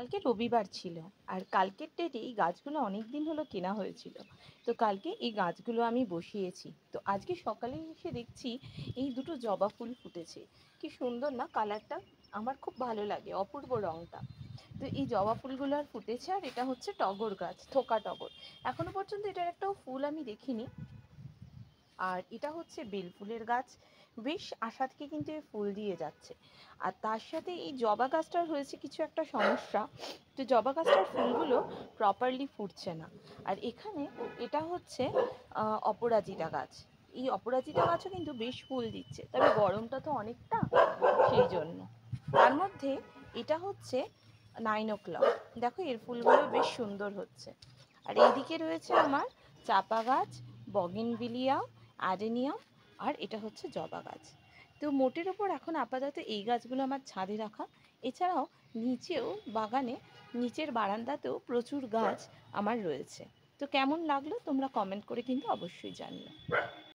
কালকে রবিবার ছিল। আর কালকের ডেটে এই গাছগুলো অনেক দিন হলো কেনা হয়েছিল। তো কালকে এই গাছগুলো আমি বসিয়েছি। তো আজকে সকালে এসে দেখছি এই দুটো জবা ফুল ফুটেছে। কি সুন্দর না কালারটা! আমার খুব ভালো লাগে, অপূর্ব রঙটা। তো এই জবা ফুলগুলো আর ফুটেছে, আর এটা হচ্ছে টগর গাছ, থোকা টগর। এখনো পর্যন্ত এটার একটাও ফুল আমি দেখিনি। আর এটা হচ্ছে বেল ফুলের গাছ। বেশ আশা থেকে কিন্তু এ ফুল দিয়ে যাচ্ছে। আর তার সাথে এই জবা গাছটার হয়েছে কিছু একটা সমস্যা। তো জবা গাছটার ফুলগুলো প্রপারলি ফুটছে না। আর এখানে এটা হচ্ছে অপরাজিতা গাছ। এই অপরাজিতা গাছও কিন্তু বেশ ফুল দিচ্ছে, তবে গরমটা তো অনেকটা, সেই জন্য। তার মধ্যে এটা হচ্ছে 9 o'clock। দেখো এর ফুলগুলো বেশ সুন্দর হচ্ছে। আর এইদিকে রয়েছে আমার চাপা গাছ, বগেনভিলিয়া, অ্যাডেনিয়াম, আর এটা হচ্ছে জবা গাছ। তো মোটের ওপর এখন আপাতত এই গাছগুলো আমার ছাদে রাখা। এছাড়াও নিচেও বাগানে, নিচের বারান্দাতেও প্রচুর গাছ আমার রয়েছে। তো কেমন লাগলো তোমরা কমেন্ট করে কিন্তু অবশ্যই জানিও।